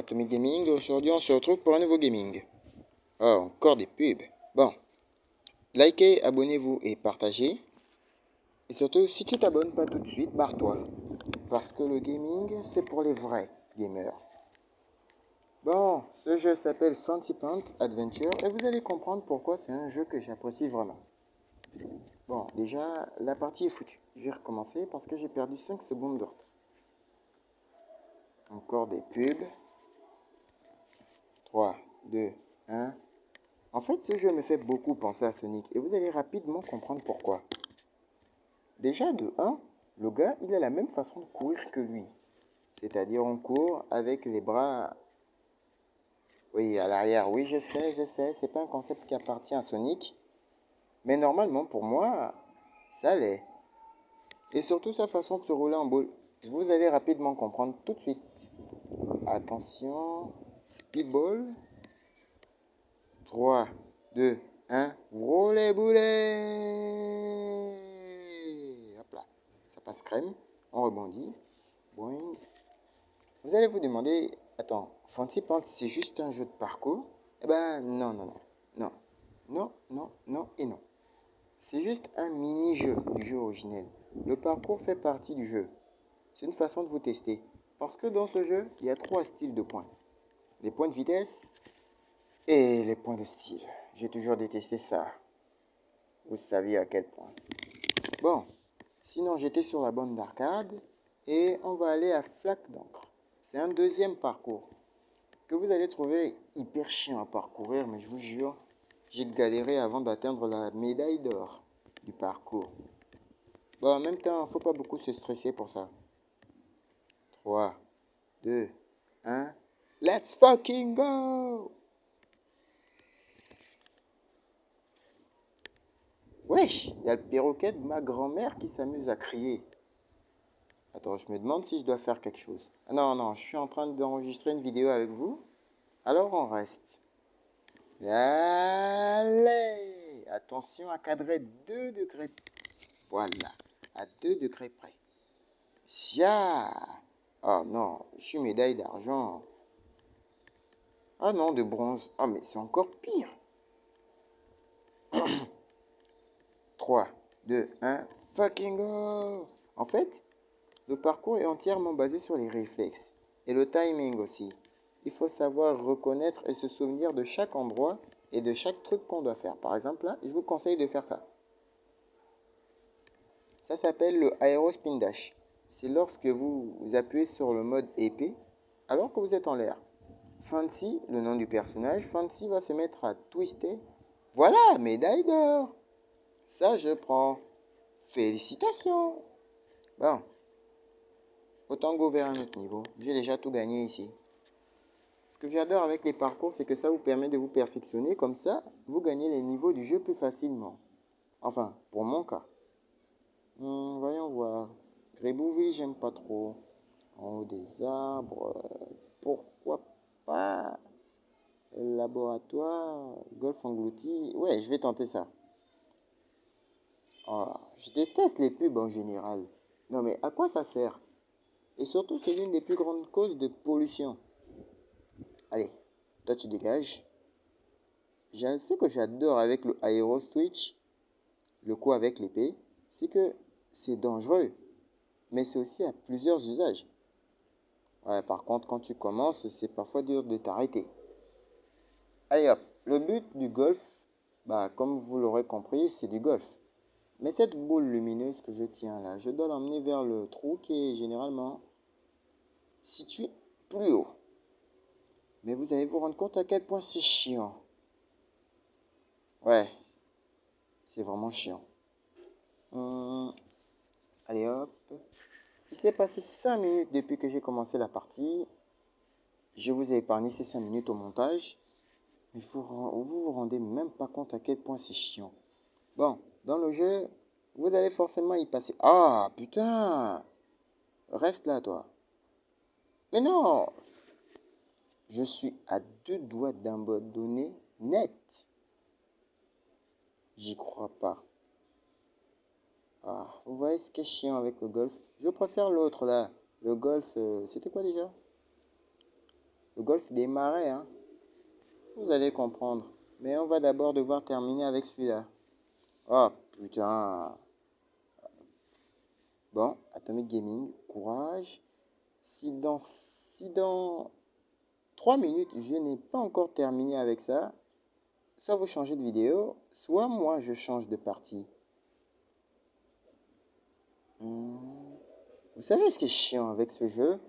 Atomic Gaming. Aujourd'hui, on se retrouve pour un nouveau gaming. Oh, encore des pubs. Bon, likez, abonnez-vous et partagez. Et surtout, si tu t'abonnes pas tout de suite, barre-toi. Parce que le gaming, c'est pour les vrais gamers. Bon, ce jeu s'appelle Fancy Pants Adventure et vous allez comprendre pourquoi c'est un jeu que j'apprécie vraiment. Bon, déjà, la partie est foutue. Je vais recommencer parce que j'ai perdu 5 secondes de retard. Encore des pubs. 3, 2, 1. En fait, ce jeu me fait beaucoup penser à Sonic et vous allez rapidement comprendre pourquoi. Déjà, de 1, le gars, il a la même façon de courir que lui. C'est-à-dire, on court avec les bras... Oui, à l'arrière. Oui, je sais, c'est pas un concept qui appartient à Sonic. Mais normalement, pour moi, ça l'est. Et surtout, sa façon de se rouler en boule. Vous allez rapidement comprendre tout de suite. Attention, speedball. 3, 2, 1, roulez boulet. Hop là, ça passe crème, on rebondit. Boing. Vous allez vous demander, attends, Fancy Pants c'est juste un jeu de parcours? Eh ben non, non, non, non, non, non, non et non. C'est juste un mini-jeu du jeu originel. Le parcours fait partie du jeu. C'est une façon de vous tester. Parce que dans ce jeu, il y a 3 styles de points. Les points de vitesse et les points de style. J'ai toujours détesté ça. Vous saviez à quel point. Bon, sinon j'étais sur la bande d'arcade et on va aller à Flaque d'encre. C'est un deuxième parcours que vous allez trouver hyper chiant à parcourir, mais je vous jure, j'ai galéré avant d'atteindre la médaille d'or du parcours. Bon, en même temps, faut pas beaucoup se stresser pour ça. 3, 2, 1, let's fucking go! Wesh, il y a le perroquet de ma grand-mère qui s'amuse à crier. Attends, je me demande si je dois faire quelque chose. Ah non, non, je suis en train d'enregistrer une vidéo avec vous. Alors on reste. Allez! Attention à cadrer 2 degrés. Voilà, à 2 degrés près. Tia! Oh non, je suis médaille d'argent. Ah non, de bronze. Ah mais c'est encore pire. 3, 2, 1, fucking go! En fait, le parcours est entièrement basé sur les réflexes et le timing aussi. Il faut savoir reconnaître et se souvenir de chaque endroit et de chaque truc qu'on doit faire. Par exemple, là, je vous conseille de faire ça. Ça s'appelle le Aero Spin Dash. C'est lorsque vous appuyez sur le mode épée alors que vous êtes en l'air. Fancy, le nom du personnage, Fancy va se mettre à twister. Voilà, médaille d'or. Ça, je prends. Félicitations. Bon, autant go vers un autre niveau. J'ai déjà tout gagné ici. Ce que j'adore avec les parcours, c'est que ça vous permet de vous perfectionner. Comme ça, vous gagnez les niveaux du jeu plus facilement. Enfin, pour mon cas. Voyons voir. Grébouille, j'aime pas trop. En haut des arbres, pourquoi pas. Laboratoire, golf englouti. Ouais, je vais tenter ça. Oh, je déteste les pubs en général. Non mais à quoi ça sert? Et surtout, c'est l'une des plus grandes causes de pollution. Allez, toi tu dégages. Ce que j'adore avec le Aero Switch, le coup avec l'épée, c'est que c'est dangereux, mais c'est aussi à plusieurs usages. Ouais, par contre, quand tu commences, c'est parfois dur de t'arrêter. Allez hop, le but du golf, bah comme vous l'aurez compris, c'est du golf. Mais cette boule lumineuse que je tiens là, je dois l'emmener vers le trou qui est généralement situé plus haut. Mais vous allez vous rendre compte à quel point c'est chiant. Ouais, c'est vraiment chiant. Allez hop. Il s'est passé 5 minutes depuis que j'ai commencé la partie. Je vous ai épargné ces 5 minutes au montage. Mais vous vous rendez même pas compte à quel point c'est chiant. Bon, dans le jeu, vous allez forcément y passer. Ah, putain! Reste là, toi. Mais non! Je suis à 2 doigts d'abandonner net. J'y crois pas. Ah, vous voyez ce qui est chiant avec le golf? Je préfère l'autre là. Le golf, c'était quoi déjà? Le golfe des marais, hein. Vous allez comprendre. Mais on va d'abord devoir terminer avec celui-là. Oh, putain. Bon, Atomic Gaming, courage. Si dans 3 minutes, je n'ai pas encore terminé avec ça, soit vous changez de vidéo, soit moi, je change de partie. Vous savez ce qui est chiant avec ce jeu?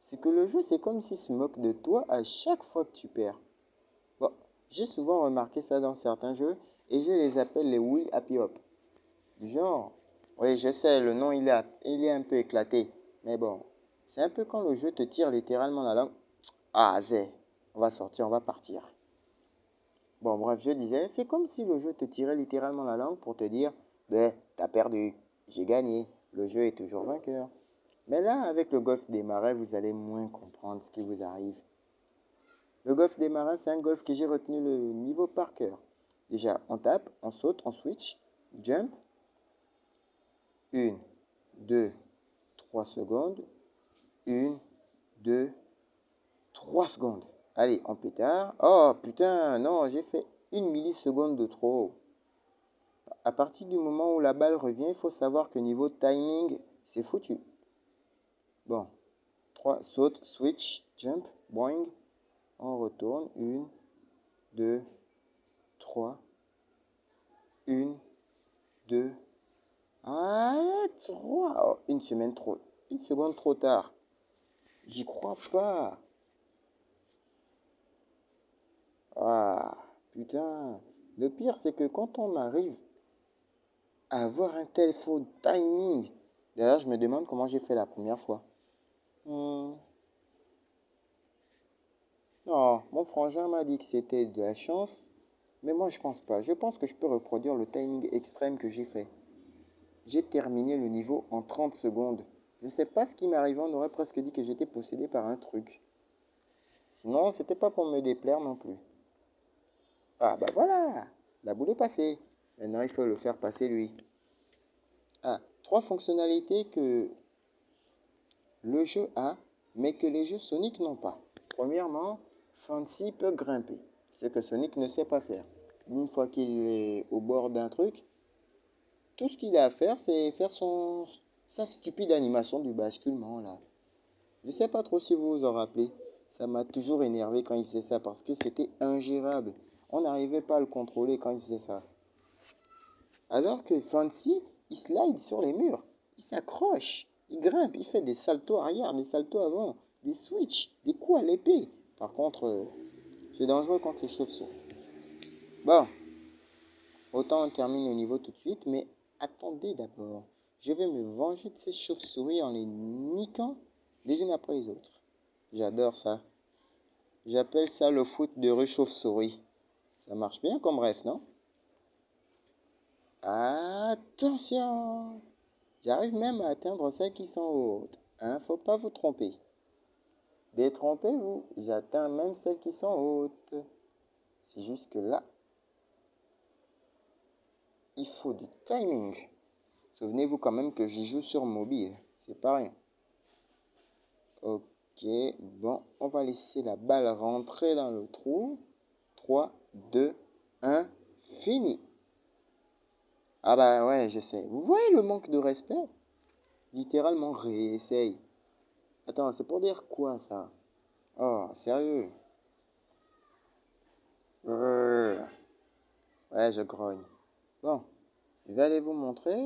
C'est que le jeu, c'est comme s'il se moque de toi à chaque fois que tu perds. Bon, j'ai souvent remarqué ça dans certains jeux, et je les appelle les Will Happy Hop. Du genre, oui, je sais, le nom il est un peu éclaté, mais bon, c'est un peu quand le jeu te tire littéralement la langue. Ah, zé, on va sortir, on va partir. Bon, bref, je disais, c'est comme si le jeu te tirait littéralement la langue pour te dire, ben, t'as perdu, j'ai gagné, le jeu est toujours vainqueur. Mais là, avec le golfe des marais, vous allez moins comprendre ce qui vous arrive. Le golfe des marais, c'est un golf que j'ai retenu le niveau par cœur. Déjà, on tape, on saute, on switch, jump. 1, 2, 3 secondes. 1, 2, 3 secondes. Allez, on pétard. Oh putain, non, j'ai fait 1 milliseconde de trop. À partir du moment où la balle revient, il faut savoir que niveau timing, c'est foutu. Bon, 3, saute, switch, jump, boing. On retourne. 1, 2, 3. 1, 2. Allez, 3. Oh, une seconde trop tard. J'y crois pas. Ah, putain. Le pire, c'est que quand on arrive à avoir un tel faux timing, d'ailleurs, je me demande comment j'ai fait la première fois. Non, mon frangin m'a dit que c'était de la chance, mais moi je pense pas. Je pense que je peux reproduire le timing extrême que j'ai fait. J'ai terminé le niveau en 30 secondes. Je sais pas ce qui m'est arrivé, on aurait presque dit que j'étais possédé par un truc. Sinon, c'était pas pour me déplaire non plus. Ah bah voilà, la boule est passée. Maintenant, il faut le faire passer lui. Ah, 3 fonctionnalités que le jeu a, mais que les jeux Sonic n'ont pas. Premièrement, Fancy peut grimper, ce que Sonic ne sait pas faire. Une fois qu'il est au bord d'un truc, tout ce qu'il a à faire, c'est faire sa stupide animation du basculement là. Je sais pas trop si vous vous en rappelez. Ça m'a toujours énervé quand il faisait ça parce que c'était ingérable. On n'arrivait pas à le contrôler quand il faisait ça. Alors que Fancy, il slide sur les murs, il s'accroche, il grimpe, il fait des saltos arrière, des saltos avant, des switches, des coups à l'épée. Par contre, c'est dangereux contre les chauves-souris. Bon, autant on termine le niveau tout de suite, mais attendez d'abord. Je vais me venger de ces chauves-souris en les niquant les unes après les autres. J'adore ça. J'appelle ça le foot de rue chauve-souris. Ça marche bien comme rêve, non? Attention! J'arrive même à atteindre celles qui sont hautes. Hein, faut pas vous tromper. Détrompez-vous, j'atteins même celles qui sont hautes. C'est juste que là, il faut du timing. Souvenez-vous quand même que j'y joue sur mobile. C'est pas rien. Ok, bon, on va laisser la balle rentrer dans le trou. 3, 2, 1, fini. Ah bah ouais, je sais. Vous voyez le manque de respect? Littéralement, réessaye. Attends, c'est pour dire quoi ça? Oh, sérieux? Ouais, je grogne. Bon, je vais aller vous montrer,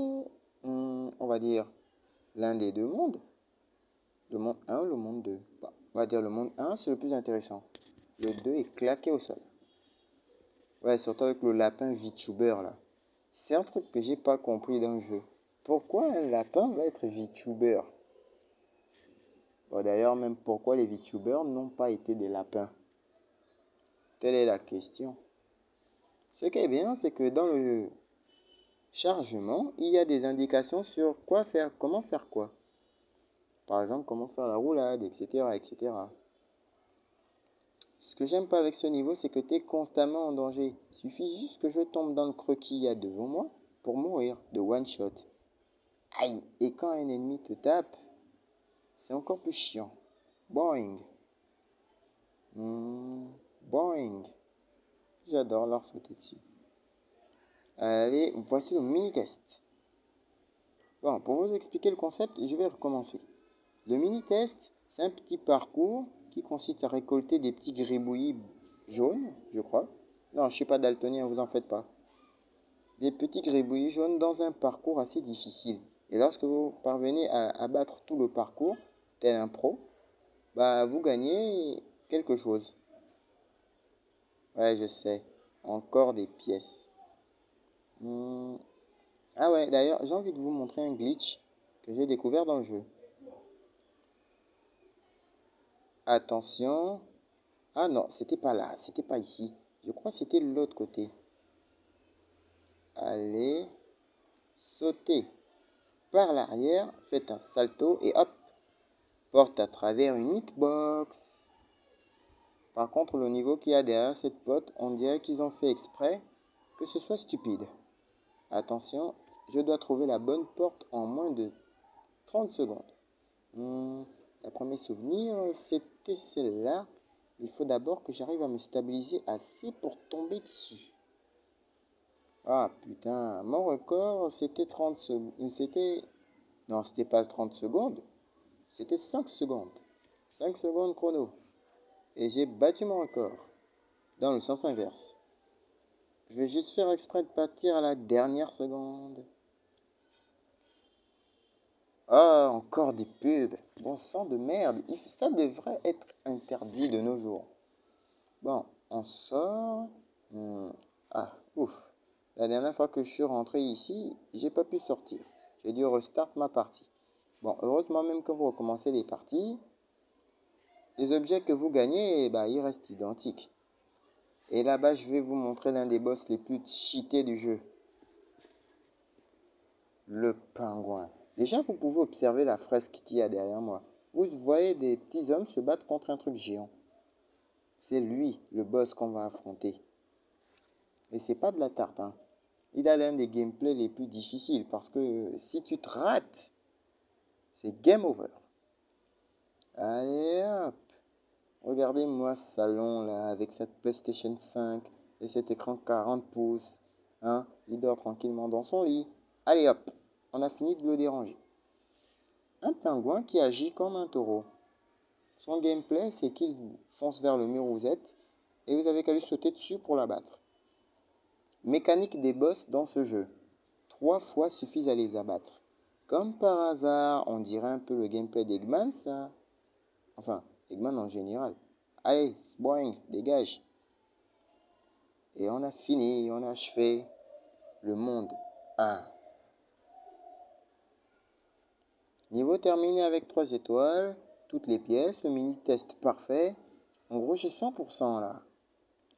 on va dire, l'un des deux mondes. Le monde 1 ou le monde 2. Bon, on va dire le monde 1, c'est le plus intéressant. Le 2 est claqué au sol. Ouais, surtout avec le lapin VTuber là. C'est un truc que j'ai pas compris dans le jeu. Pourquoi un lapin va être VTuber? Bon, d'ailleurs, même pourquoi les VTubers n'ont pas été des lapins? Telle est la question. Ce qui est bien, c'est que dans le chargement, il y a des indications sur quoi faire, comment faire quoi. Par exemple, comment faire la roulade, etc., etc. Ce que j'aime pas avec ce niveau, c'est que tu es constamment en danger. Il suffit juste que je tombe dans le creux qu'il y a devant moi pour mourir de one shot. Aïe! Et quand un ennemi te tape, c'est encore plus chiant. Boing! Boing. J'adore leur sauter dessus. Allez, voici le mini-test. Bon, pour vous expliquer le concept, je vais recommencer. Le mini-test, c'est un petit parcours qui consiste à récolter des petits gribouillis jaunes, je crois. Non, je ne suis pas daltonien, vous en faites pas. Des petits gribouillis jaunes dans un parcours assez difficile. Et lorsque vous parvenez à abattre tout le parcours, tel un pro, bah vous gagnez quelque chose. Ouais, je sais. Encore des pièces. Ah ouais, d'ailleurs, j'ai envie de vous montrer un glitch que j'ai découvert dans le jeu. Attention. Ah non, c'était pas là, c'était pas ici. Je crois que c'était de l'autre côté. Allez, sautez par l'arrière, faites un salto et hop, porte à travers une hitbox. Par contre, le niveau qu'il y a derrière cette porte, on dirait qu'ils ont fait exprès que ce soit stupide. Attention, je dois trouver la bonne porte en moins de 30 secondes. Le premier souvenir, c'était celle-là. Il faut d'abord que j'arrive à me stabiliser assez pour tomber dessus. Ah putain, mon record c'était 30 secondes. Non, c'était pas 30 secondes. C'était 5 secondes. 5 secondes chrono. Et j'ai battu mon record. Dans le sens inverse. Je vais juste faire exprès de partir à la dernière seconde. Ah, encore des pubs. Bon sang de merde. Ça devrait être interdit de nos jours. Bon, on sort. Ah, ouf. La dernière fois que je suis rentré ici, j'ai pas pu sortir. J'ai dû restart ma partie. Bon, heureusement, même quand vous recommencez les parties, les objets que vous gagnez, bah, ils restent identiques. Et là-bas, je vais vous montrer l'un des boss les plus cheatés du jeu. Le pingouin. Déjà, vous pouvez observer la fresque qu'il y a derrière moi. Vous voyez des petits hommes se battre contre un truc géant. C'est lui, le boss qu'on va affronter. Et c'est pas de la tarte, hein. Il a l'un des gameplays les plus difficiles parce que si tu te rates, c'est game over. Allez hop. Regardez-moi ce salon là avec cette PlayStation 5 et cet écran 40 pouces. Hein, il dort tranquillement dans son lit. Allez hop, on a fini de le déranger. Un pingouin qui agit comme un taureau. Son gameplay, c'est qu'il fonce vers le mur où vous êtes et vous avez qu'à lui sauter dessus pour l'abattre. Mécanique des boss dans ce jeu. 3 fois suffisent à les abattre. Comme par hasard, on dirait un peu le gameplay d'Eggman, ça. Enfin, Eggman en général. Allez, boing, dégage. Et on a fini, on a achevé le monde 1. Niveau terminé avec 3 étoiles, toutes les pièces, le mini-test parfait. En gros, j'ai 100% là.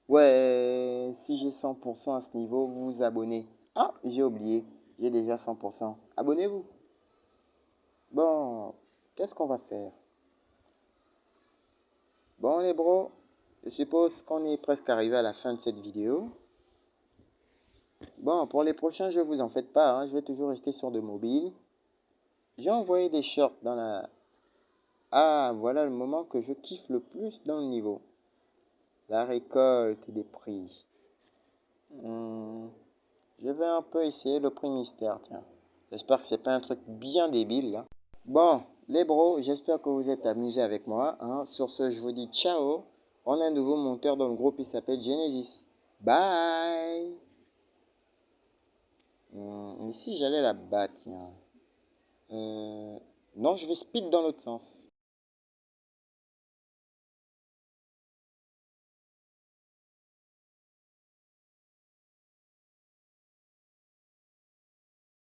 Ouais, si j'ai 100% à ce niveau, vous vous abonnez. Ah, j'ai oublié, j'ai déjà 100%. Abonnez-vous. Bon, qu'est-ce qu'on va faire? Bon les bros, je suppose qu'on est presque arrivé à la fin de cette vidéo. Bon, pour les prochains, je vous en faites pas, hein, je vais toujours rester sur de mobile. J'ai envoyé des shorts dans la... Ah, voilà le moment que je kiffe le plus dans le niveau. La récolte des prix. Je vais un peu essayer le prix mystère, tiens. J'espère que c'est pas un truc bien débile, là. Bon, les bros, j'espère que vous êtes amusés avec moi, hein. Sur ce, je vous dis ciao. On a un nouveau monteur dans le groupe, il s'appelle Genesis. Bye. Ici, j'allais là-bas, tiens. Non, je vais speed dans l'autre sens.